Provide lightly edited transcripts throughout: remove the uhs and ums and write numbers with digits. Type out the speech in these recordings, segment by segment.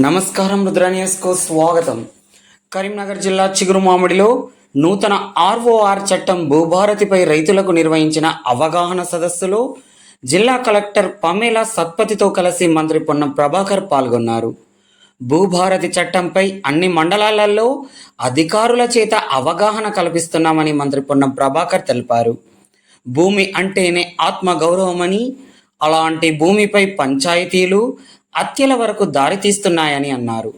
నమస్కారం. రుద్ర న్యూస్కు స్వాగతం. కరీంనగర్ జిల్లా చిగురుమామిడిలో నూతన ఆర్ఓఆర్ చట్టం భూభారతిపై రైతులకు నిర్వహించిన అవగాహన సదస్సులో జిల్లా కలెక్టర్ పమేలా సత్పతితో కలిసి మంత్రి పొన్నం ప్రభాకర్ పాల్గొన్నారు. భూభారతి చట్టంపై అన్ని మండలాలలో అధికారుల చేత అవగాహన కల్పిస్తున్నామని మంత్రి పొన్నం ప్రభాకర్ తెలిపారు. భూమి అంటేనే ఆత్మగౌరవమని, అలాంటి భూమిపై పంచాయతీలు హత్యల వరకు దారితీస్తున్నాయని అన్నారు.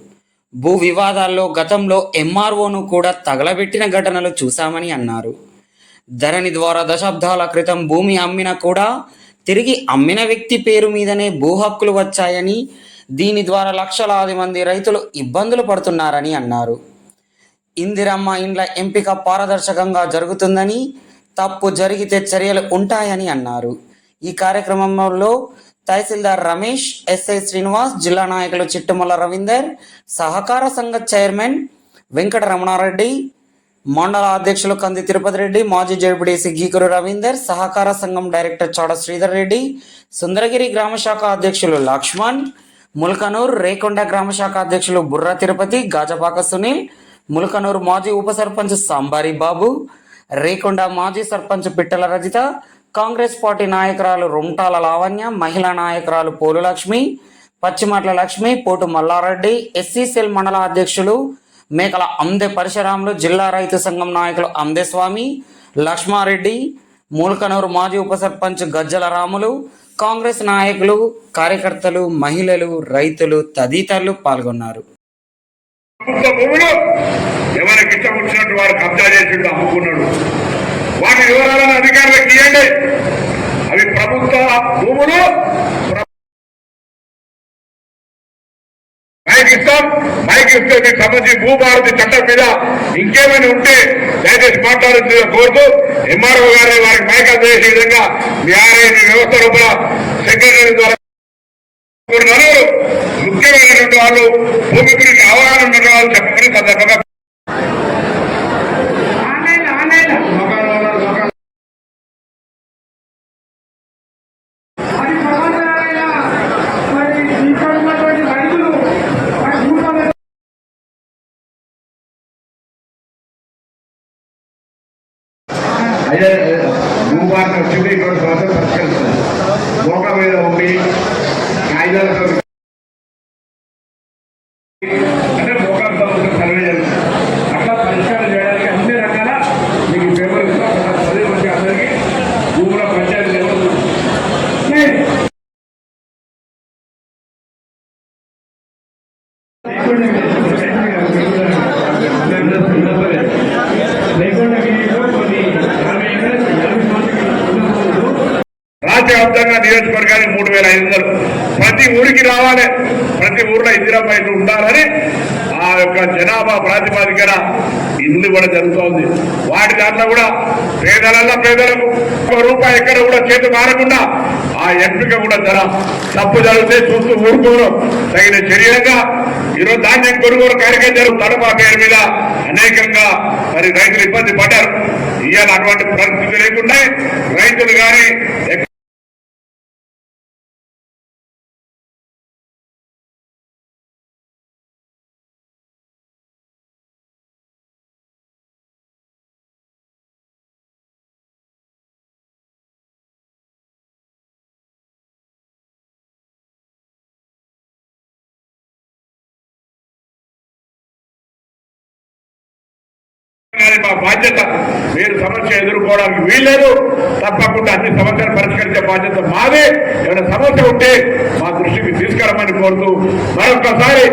భూ వివాదాల్లో గతంలో ఎంఆర్ఓను కూడా తగలబెట్టిన ఘటనలు చూశామని అన్నారు. ధరణి ద్వారా దశాబ్దాల క్రితం భూమి అమ్మినా కూడా తిరిగి అమ్మిన వ్యక్తి పేరు మీదనే భూ హక్కులు వచ్చాయని, దీని ద్వారా లక్షలాది మంది రైతులు ఇబ్బందులు పడుతున్నారని అన్నారు. ఇందిరమ్మ ఇండ్ల ఎంపిక పారదర్శకంగా జరుగుతుందని, తప్పు జరిగితే చర్యలు ఉంటాయని అన్నారు. ఈ కార్యక్రమంలో తహసీల్దార్ రమేష్, ఎస్ఐ శ్రీనివాస్, జిల్లా నాయకులు చిట్టుమల్ల రవీందర్, సహకార సంఘ చైర్మన్ వెంకట రమణారెడ్డి, మండల అధ్యక్షులు కంది తిరుపతి రెడ్డి, మాజీ జడ్పీటీసీ గీకురు రవీందర్, సహకార సంఘం డైరెక్టర్ చౌడ శ్రీధర్ రెడ్డి, సుందరగిరి గ్రామశాఖ అధ్యక్షులు లక్ష్మణ్, ముల్కనూరు రేకొండ గ్రామశాఖ అధ్యక్షులు బుర్రా తిరుపతి, గాజపాక సునీల్, ముల్కనూరు మాజీ ఉప సర్పంచ్ సాంబారి బాబు, రేకొండ మాజీ సర్పంచ్ పిట్టల రజిత, కాంగ్రెస్ పార్టీ నాయకురాలు రుంటాల లావణ్య, మహిళా నాయకురాలు పోలు లక్ష్మి, పచ్చిమట్ల లక్ష్మి, పోటు మల్లారెడ్డి, ఎస్సీ సెల్ మండల అధ్యక్షులు మేకల అందే పరశురాములు, జిల్లా రైతు సంఘం నాయకులు అందే స్వామి, లక్ష్మారెడ్డి, మూలకనూరు మాజీ ఉప సర్పంచ్ గజ్జల రాములు, కాంగ్రెస్ నాయకులు, కార్యకర్తలు, మహిళలు, రైతులు తదితరులు పాల్గొన్నారు. వాటి వివరాలను అధికారులకు ఇవ్వండి. అవి ప్రభుత్వ భూములు. మైక్ ఇస్తే మీకు సంబంధించి భూభారతి చట్టం మీద ఇంకేమైనా ఉంటే దయచేసి మాట్లాడుతుందో కోరుతూ ఎంఆర్ఓ గారిని వారికి మైక్ అందజేసే విధంగా న్యాయ వ్యవస్థ రూపంలో సెక్రటరీ ద్వారా ముఖ్యమైనటువంటి వాళ్ళు భూమి గురించి అవగాహన ఉన్న వాళ్ళు చెప్పమని సందర్భంగా అదే భూభారతి వచ్చింది. 2 సంవత్సరాలు పరిష్కరిస్తుంది. మోక మీద ఉండి కాగితాలతో అంటే మోకాలతో సర్వే చేస్తుంది. అట్లా పరిష్కారం చేయడానికి అన్ని రకాల మీకు పేపర్ చదివి వచ్చి అందరికీ భూముల పంచాయతీ రాష్ట్ర వ్యాప్తంగా నియోజకవర్గానికి 3,500 ప్రతి ఊరికి రావాలి. ప్రతి ఊర్లో ఇందిరమ్మ ఇల్లు ఉండాలని ఆ యొక్క జనాభా ప్రాతిపాదికన ఇల్లు కూడా జరుగుతోంది. వాటి దాంట్లో కూడా పేదలకు రూపాయి ఎక్కడ కూడా చేతి మారకుండా ఆ ఎంపిక కూడా తప్పు జరిగితే చూస్తూ ఊరుకోవడం తగిన చర్యగా ఈరోజు ధాన్యం కొనుగోలు కార్యక్రమం తడపా పేరు మీద అనేకంగా మరి రైతులు ఇబ్బంది పడ్డారు. ఇవాళ అటువంటి పరిస్థితి లేకుండా రైతులు కానీ మా బాధ్యత. మీరు సమస్య ఎదుర్కోవడానికి వీల్లేదు. తప్పకుండా అన్ని సమస్యలు పరిష్కరించే బాధ్యత మాదే. ఏమైనా సమస్య ఉంటే మా దృష్టికి తీసుకురమ్మని కోరుతూ మరొకసారి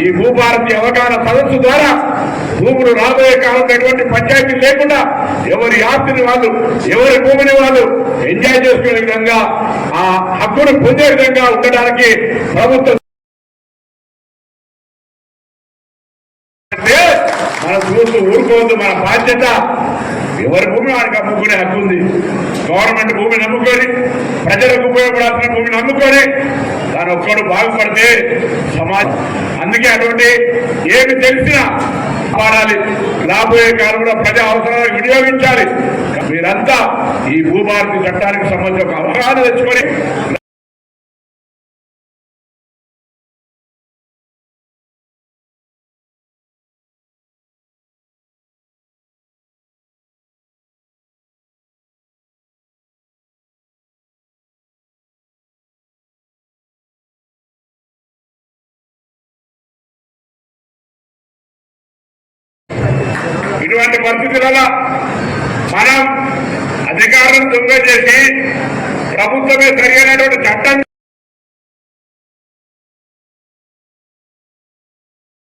ఈ భూభారతి అవగాహన సదస్సు ద్వారా భూములు రాబోయే కాలంలో ఎటువంటి పంచాయతీలు లేకుండా ఎవరి ఆస్తిని వాళ్ళు, ఎవరి భూమిని వాళ్ళు ఎంజాయ్ చేసుకునే విధంగా, ఆ హక్కును పొందే విధంగా ఉండడానికి ప్రభుత్వం మనం చూస్తూ ఊరుకోవద్దు. మన బాధ్యత. ఎవరి భూమి వాడికి అమ్ముకునే హక్కు ఉంది. గవర్నమెంట్ భూమిని నమ్ముకొని, ప్రజలకు ఉపయోగపడాల్సిన భూమిని నమ్ముకొని దాని ఒక్కడు బాగుపడితే సమాజం. అందుకే అటువంటి ఏమి తెలిసినా పాడాలి. రాబోయే కాలం కూడా ప్రజా అవసరాలకు వినియోగించాలి. మీరంతా ఈ భూభారతి చట్టానికి సంబంధించి ఒక అవగాహన తెచ్చుకొని ఇటువంటి పరిస్థితులలో మనం అధికారులను దొంగ చేసి ప్రభుత్వమే సరైనటువంటి చట్టం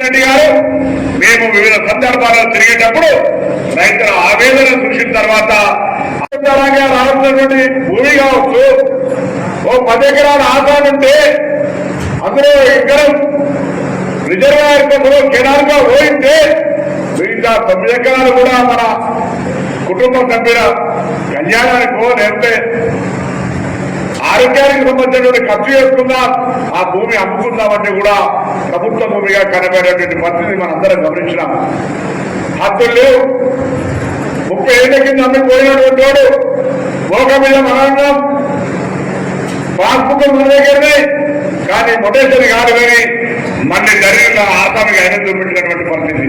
రెడ్డి గారు మేము వివిధ సందర్భాల్లో తిరిగేటప్పుడు రైతుల ఆవేదన చూసిన తర్వాత రావాల్సినటువంటి భూమి కావచ్చు, ఓ 10 ఎకరాల ఆధారం ఉంటే అందులో ఎకరం రిజర్వాయర్ కోసం కెనాల్గా పోయితే మిగతా 9 ఎకరాలు కూడా మన కుటుంబ సభ్యుల కళ్యాణానికో లేకపోతే ఆరోగ్యానికి సంబంధించినటువంటి ఖర్చు చేసుకుందాం, ఆ భూమి అమ్ముకుందామంటే కూడా ప్రభుత్వ భూమిగా కనబడేటువంటి పరిస్థితి మనందరం గమనించినాం. హద్దులు లేవు. 30 ఏళ్ల కింద అమ్మిపోయినటువంటి వాడు మోక మీద మనం పాస్బుక్ మన దగ్గరనే, కానీ మొటేషన్ కాదు కానీ మళ్ళీ జరిగిన ఆసామికి ఆయన చూపించినటువంటి పరిస్థితి.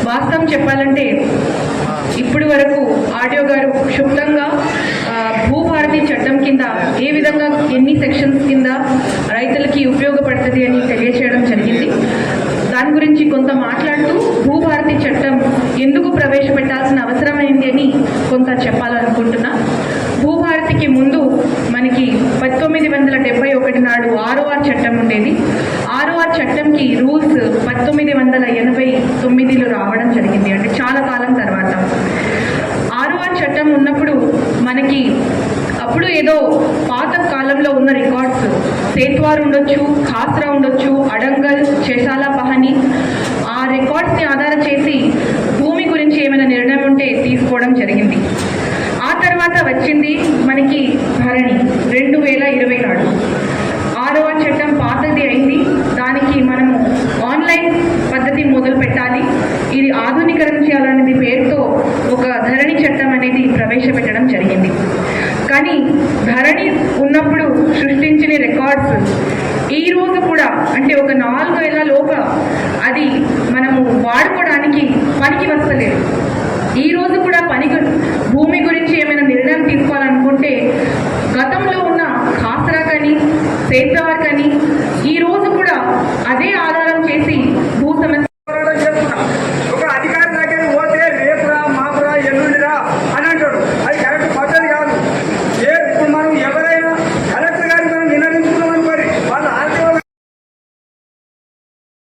వాస్తవం చెప్పాలంటే ఇప్పటి వరకు ఆడియో గారు క్షుణ్ణంగా భూభారతి చట్టం కింద ఏ విధంగా ఎన్ని సెక్షన్స్ కింద రైతులకి ఉపయోగపడుతుంది అని తెలియచేయడం జరిగింది. దాని గురించి కొంత మాట్లాడుతూ భూభారతి చట్టం ఎందుకు ప్రవేశపెట్టాల్సిన అవసరమైంది అని కొంత చెప్పాలనుకుంటున్నా. భూభారతికి ముందు మనకి 1971 నాడు ఆర్ఓఆర్ చట్టం ఉండేది. ఆర్ఓఆర్ చట్టంకి రూల్స్ 1989లో రావడం జరిగింది, అంటే చాలా కాలం తర్వాత. ఆర్ఓఆర్ చట్టం ఉన్నప్పుడు మనకి అప్పుడు ఏదో పాత కాలంలో ఉన్న రికార్డ్స్ సేత్వార్ ఉండొచ్చు, ఖాస్రా ఉండొచ్చు, అడంగల్, చెసాల పహని, ఆ రికార్డ్స్ని ఆధారం చేసి భూమి గురించి ఏమైనా నిర్ణయం ఉంటే తీసుకోవడం జరిగింది. ఆ తర్వాత వచ్చింది మనకి ధరణి 2020 నాడు. ఆర్ఓఆర్ చట్టం పాతది అయింది, దానికి మనము ఆన్లైన్ పద్ధతి మొదలు పెట్టాలి, ఇది ఆధునీకరణ చేయాలనేది పేరుతో ఒక ధరణి చట్టం అనేది ప్రవేశపెట్టడం జరిగింది. కానీ ధరణి ఉన్నప్పుడు సృష్టించిన రికార్డ్స్ ఈ రోజు కూడా, అంటే ఒక 4 ఏళ్ల లోప అది మనము వాడుకోవడానికి పనికి వస్తలేదు. ఈ రోజు కూడా భూమి గురించి ఏమైనా నిర్ణయం తీసుకోవాలనుకుంటే గతంలో ఉన్న ఖాసరా కానీ సేత్వార్ కానీ ఈ రోజు కూడా అదే ఆధారం